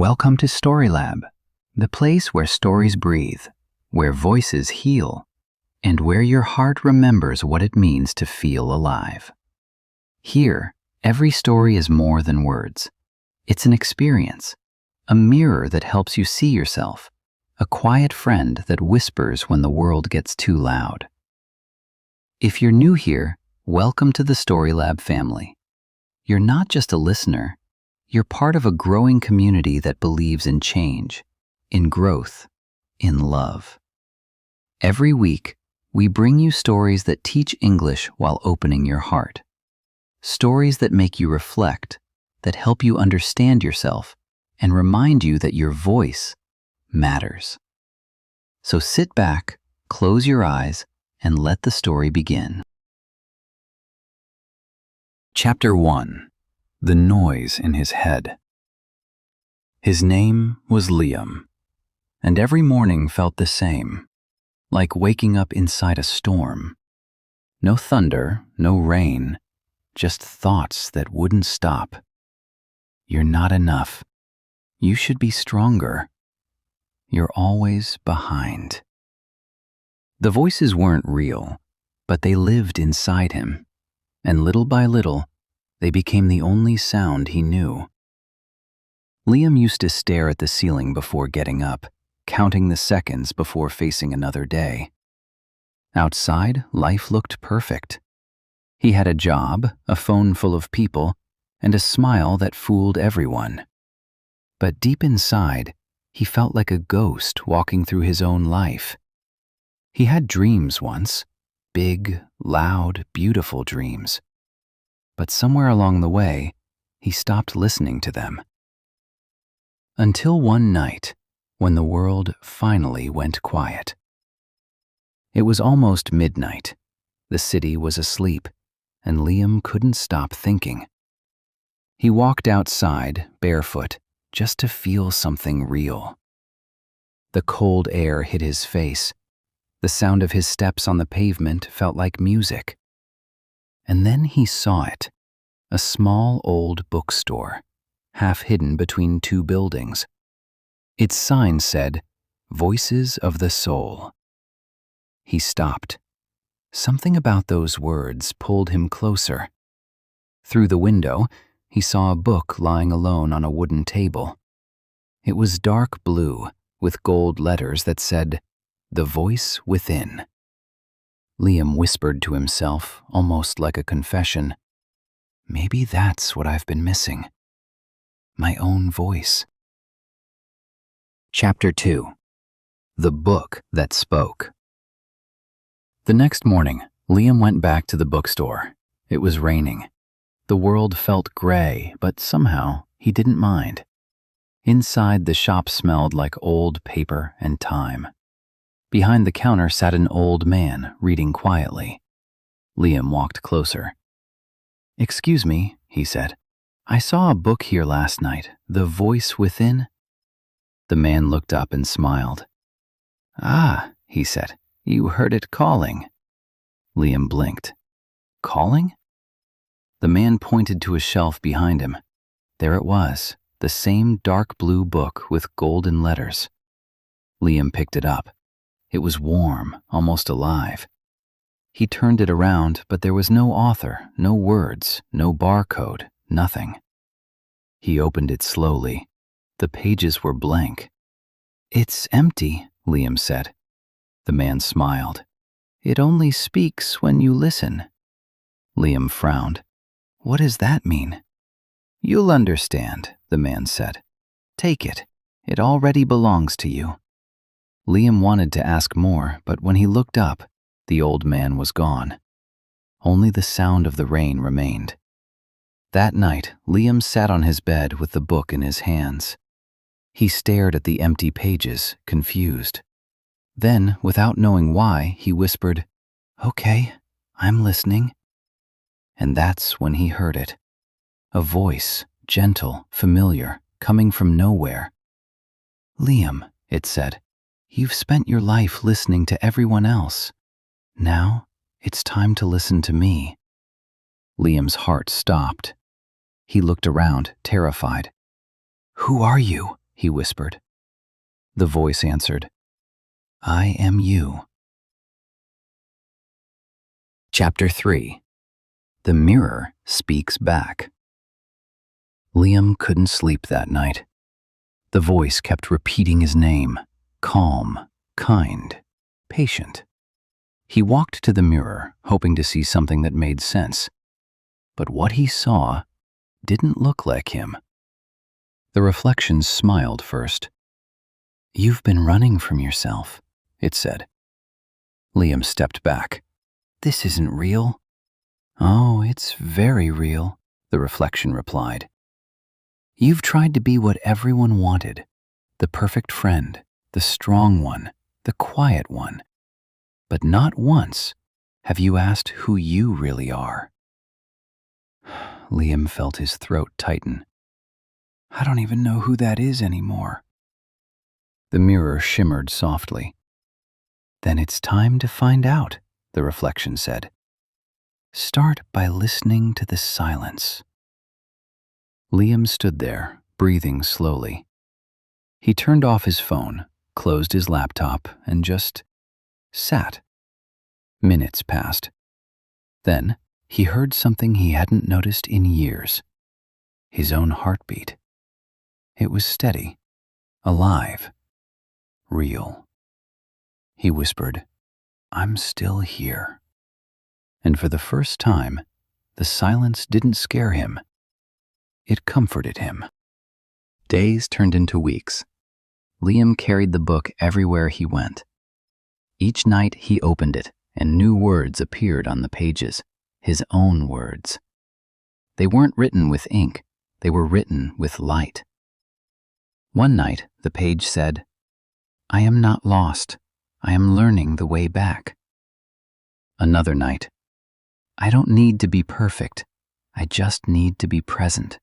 Welcome to StoryLab, the place where stories breathe, where voices heal, and where your heart remembers what it means to feel alive. Here, every story is more than words. It's an experience, a mirror that helps you see yourself, a quiet friend that whispers when the world gets too loud. If you're new here, welcome to the StoryLab family. You're not just a listener, you're part of a growing community that believes in change, in growth, in love. Every week, we bring you stories that teach English while opening your heart. Stories that make you reflect, that help you understand yourself, and remind you that your voice matters. So sit back, close your eyes, and let the story begin. Chapter 1. The Noise in His Head. His name was Liam, and every morning felt the same, like waking up inside a storm. No thunder, no rain, just thoughts that wouldn't stop. You're not enough. You should be stronger. You're always behind. The voices weren't real, but they lived inside him, and little by little, they became the only sound he knew. Liam used to stare at the ceiling before getting up, counting the seconds before facing another day. Outside, life looked perfect. He had a job, a phone full of people, and a smile that fooled everyone. But deep inside, he felt like a ghost walking through his own life. He had dreams once, big, loud, beautiful dreams. But somewhere along the way, he stopped listening to them. Until one night, when the world finally went quiet. It was almost midnight. The city was asleep, and Liam couldn't stop thinking. He walked outside, barefoot, just to feel something real. The cold air hit his face. The sound of his steps on the pavement felt like music. And then he saw it, a small old bookstore, half hidden between two buildings. Its sign said, "Voices of the Soul." He stopped. Something about those words pulled him closer. Through the window, he saw a book lying alone on a wooden table. It was dark blue, with gold letters that said, "The Voice Within." Liam whispered to himself, almost like a confession, "Maybe that's what I've been missing. My own voice." Chapter 2. The Book That Spoke. The next morning, Liam went back to the bookstore. It was raining. The world felt gray, but somehow he didn't mind. Inside, the shop smelled like old paper and time. Behind the counter sat an old man, reading quietly. Liam walked closer. "Excuse me," he said. "I saw a book here last night, The Voice Within." The man looked up and smiled. "Ah," he said, "you heard it calling." Liam blinked. "Calling?" The man pointed to a shelf behind him. There it was, the same dark blue book with golden letters. Liam picked it up. It was warm, almost alive. He turned it around, but there was no author, no words, no barcode, nothing. He opened it slowly. The pages were blank. "It's empty," Liam said. The man smiled. "It only speaks when you listen." Liam frowned. "What does that mean?" "You'll understand," the man said. "Take it. It already belongs to you." Liam wanted to ask more, but when he looked up, the old man was gone. Only the sound of the rain remained. That night, Liam sat on his bed with the book in his hands. He stared at the empty pages, confused. Then, without knowing why, he whispered, "Okay, I'm listening." And that's when he heard it. A voice, gentle, familiar, coming from nowhere. "Liam," it said, "you've spent your life listening to everyone else. Now, it's time to listen to me." Liam's heart stopped. He looked around, terrified. "Who are you?" he whispered. The voice answered, I am you. Chapter 3. The Mirror Speaks Back. Liam couldn't sleep that night. The voice kept repeating his name, calm, kind, patient. He walked to the mirror, hoping to see something that made sense. But what he saw didn't look like him. The reflection smiled first. You've been running from yourself, it said. Liam stepped back. This isn't real. Oh, it's very real, the reflection replied. You've tried to be what everyone wanted, the perfect friend, the strong one, the quiet one. But not once have you asked who you really are. Liam felt his throat tighten. I don't even know who that is anymore. The mirror shimmered softly. Then it's time to find out, the reflection said. Start by listening to the silence. Liam stood there, breathing slowly. He turned off his phone, closed his laptop, and just sat. Minutes passed. Then he heard something he hadn't noticed in years. His own heartbeat. It was steady, alive, real. He whispered, I'm still here. And for the first time, the silence didn't scare him. It comforted him. Days turned into weeks. Liam carried the book everywhere he went. Each night he opened it, and new words appeared on the pages, his own words. They weren't written with ink, they were written with light. One night, the page said, I am not lost. I am learning the way back. Another night, I don't need to be perfect. I just need to be present.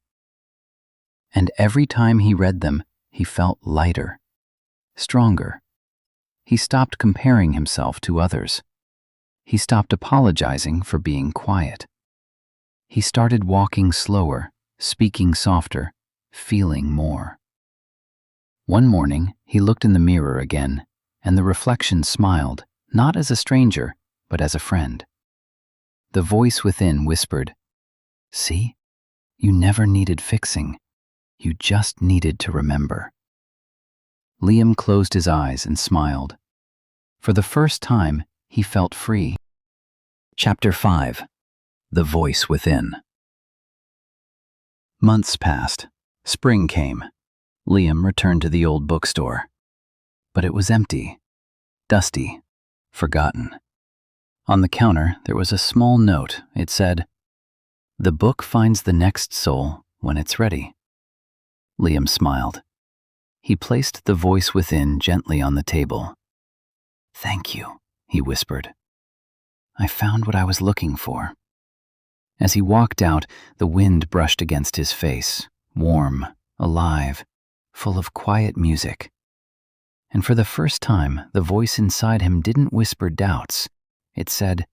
And every time he read them, he felt lighter, stronger. He stopped comparing himself to others. He stopped apologizing for being quiet. He started walking slower, speaking softer, feeling more. One morning, he looked in the mirror again, and the reflection smiled, not as a stranger, but as a friend. The voice within whispered, See, you never needed fixing. You just needed to remember. Liam closed his eyes and smiled. For the first time, he felt free. Chapter 5. The Voice Within. Months passed. Spring came. Liam returned to the old bookstore. But it was empty, dusty, forgotten. On the counter, there was a small note. It said, The book finds the next soul when it's ready. Liam smiled. He placed the voice within gently on the table. Thank you, he whispered. I found what I was looking for. As he walked out, the wind brushed against his face, warm, alive, full of quiet music. And for the first time, the voice inside him didn't whisper doubts. It said,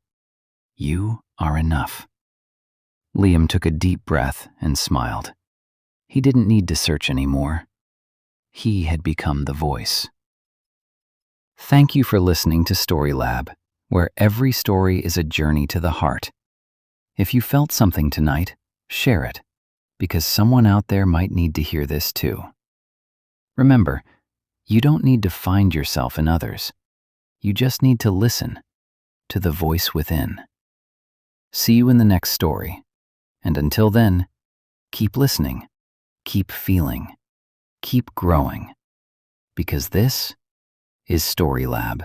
You are enough. Liam took a deep breath and smiled. He didn't need to search anymore. He had become the voice. Thank you for listening to StoryLab, where every story is a journey to the heart. If you felt something tonight, share it, because someone out there might need to hear this too. Remember, you don't need to find yourself in others. You just need to listen to the voice within. See you in the next story. And until then, keep listening, keep feeling, keep growing, because this is StoryLab.